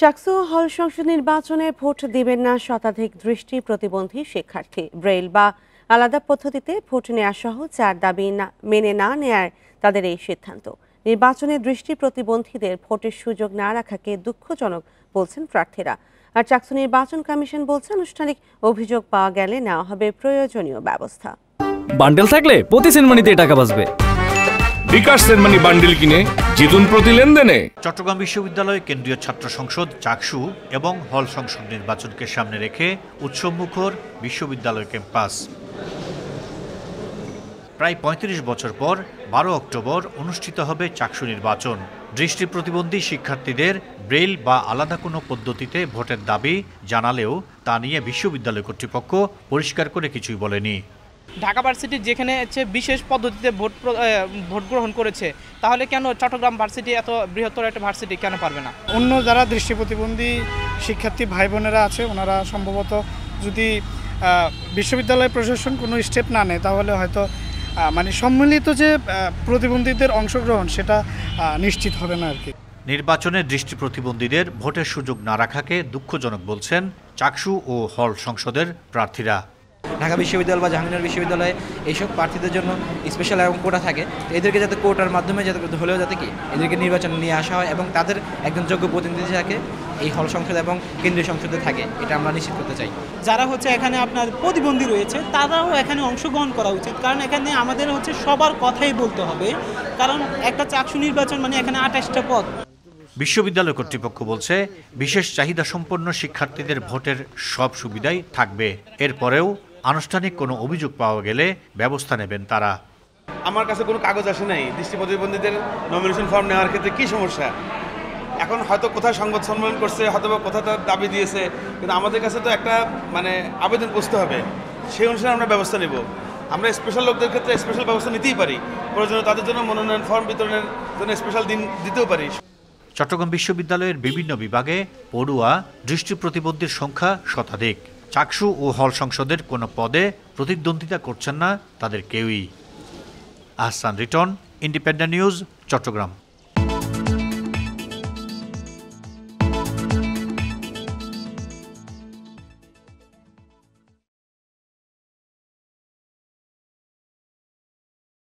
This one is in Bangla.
চাকসু হল সংসদ নির্বাচনে ভোট দিবেন না শতাধিক দৃষ্টি প্রতিবন্ধী শিক্ষার্থী। ব্রেইল বা আলাদা পদ্ধতিতে ভোট নেওয়া সহ 4 দাবি মেনে না নেয়ার তাদের এই সিদ্ধান্ত। নির্বাচনে দৃষ্টি প্রতিবন্ধীদের ভোটের সুযোগ না রাখাকে দুঃখজনক বলছেন প্রার্থীরা। আর চাকসু নির্বাচন কমিশন বলছে আনুষ্ঠানিক অভিযোগ পাওয়া গেলে নেওয়া হবে প্রয়োজনীয় ব্যবস্থা। বান্ডেল থাকলে প্রতি সেনমানিতে টাকা বাঁচবে। বিকাশ সেনমানি বান্ডেল কিনে জিতুন প্রতি লেনদেনে। চট্টগ্রাম বিশ্ববিদ্যালয় কেন্দ্রীয় ছাত্র সংসদ চাকসু এবং হল সংসদ নির্বাচনকে সামনে রেখে উৎসবমুখর বিশ্ববিদ্যালয় ক্যাম্পাস। প্রায় ৩৫ বছর পর ১২ অক্টোবর অনুষ্ঠিত হবে চাকসু নির্বাচন। দৃষ্টি প্রতিবন্ধী শিক্ষার্থীদের ব্রেইল বা আলাদা কোনো পদ্ধতিতে ভোটের দাবি জানালেও তা নিয়ে বিশ্ববিদ্যালয় কর্তৃপক্ষ পরিষ্কার করে কিছুই বলেনি। ঢাকা ভার্সিটির যেখানে বিশেষ পদ্ধতিতে ভোট গ্রহণ করেছে, তাহলে কেন চট্টগ্রাম ভার্সিটি এত বৃহত্তর একটা ভার্সিটি কেন পারবে না? অন্য যারা দৃষ্টি প্রতিবন্ধী শিক্ষার্থী ভাই বোনেরা আছে, ওনারা সম্ভবত যদি বিশ্ববিদ্যালয় প্রশাসন কোনো স্টেপ না নেয়, তাহলে হয়তো মানে সম্মিলিত যে প্রতিবন্ধীদের অংশগ্রহণ সেটা নিশ্চিত হবে না আর কি। নির্বাচনে দৃষ্টি প্রতিবন্ধীদের ভোটের সুযোগ না রাখাকে দুঃখজনক বলছেন চাকসু ও হল সংসদের প্রার্থীরা। ঢাকা বিশ্ববিদ্যালয় বা জাহাঙ্গীরনগর বিশ্ববিদ্যালয়ে এইসব প্রার্থীদের জন্য স্পেশাল এবং কোটা থাকে, এদেরকে যাতে কোটার মাধ্যমে যাতে হলেও যাতে কি এদেরকে নির্বাচনে নিয়ে আসা হয় এবং তাদের একজন যোগ্য প্রতিনিধি থাকে এই হল সংসদ এবং কেন্দ্রীয় সংসদে থাকে, এটা আমরা নিশ্চিত করতে চাই। যারা এখানে আপনার প্রতিবন্ধী রয়েছে তারাও এখানে অংশগ্রহণ করা উচিত, কারণ এখানে আমাদের সবার কথাই বলতে হবে, কারণ একটা চাকসু নির্বাচন মানে এখানে 28টা পদ। বিশ্ববিদ্যালয় কর্তৃপক্ষ বলছে বিশেষ চাহিদা সম্পন্ন শিক্ষার্থীদের ভোটের সব সুবিধাই থাকবে। এরপরেও আনুষ্ঠানিক কোনো অভিযোগ পাওয়া গেলে ব্যবস্থা নেবেন তারা। আমার কাছে কোনো কাগজ আসে নাই দৃষ্টি প্রতিবন্ধীদের নমিনেশন ফর্ম নেওয়ার ক্ষেত্রে কি সমস্যা। এখন হয়তো কোথায় সংবাদ সম্মেলন করছে, হয়তো কোথাও তার দাবি দিয়েছে, কিন্তু আমাদের কাছে তো একটা আবেদন করতে হবে, সেই অনুসারে আমরা ব্যবস্থা নেব। আমরা স্পেশাল লোকদের ক্ষেত্রে স্পেশাল ব্যবস্থা নিতেই পারি, প্রয়োজনে তাদের জন্য মনোনয়ন ফর্ম বিতরণের জন্য স্পেশাল দিন দিতেও পারি। চট্টগ্রাম বিশ্ববিদ্যালয়ের বিভিন্ন বিভাগে পড়ুয়া দৃষ্টি প্রতিবন্ধীর সংখ্যা শতাধিক। চাকসু ও হল সংসদের কোনো পদে প্রতিদ্বন্দ্বিতা করছেন না তাদের কেউই। Ahsan Riton, independent news, Chittagong.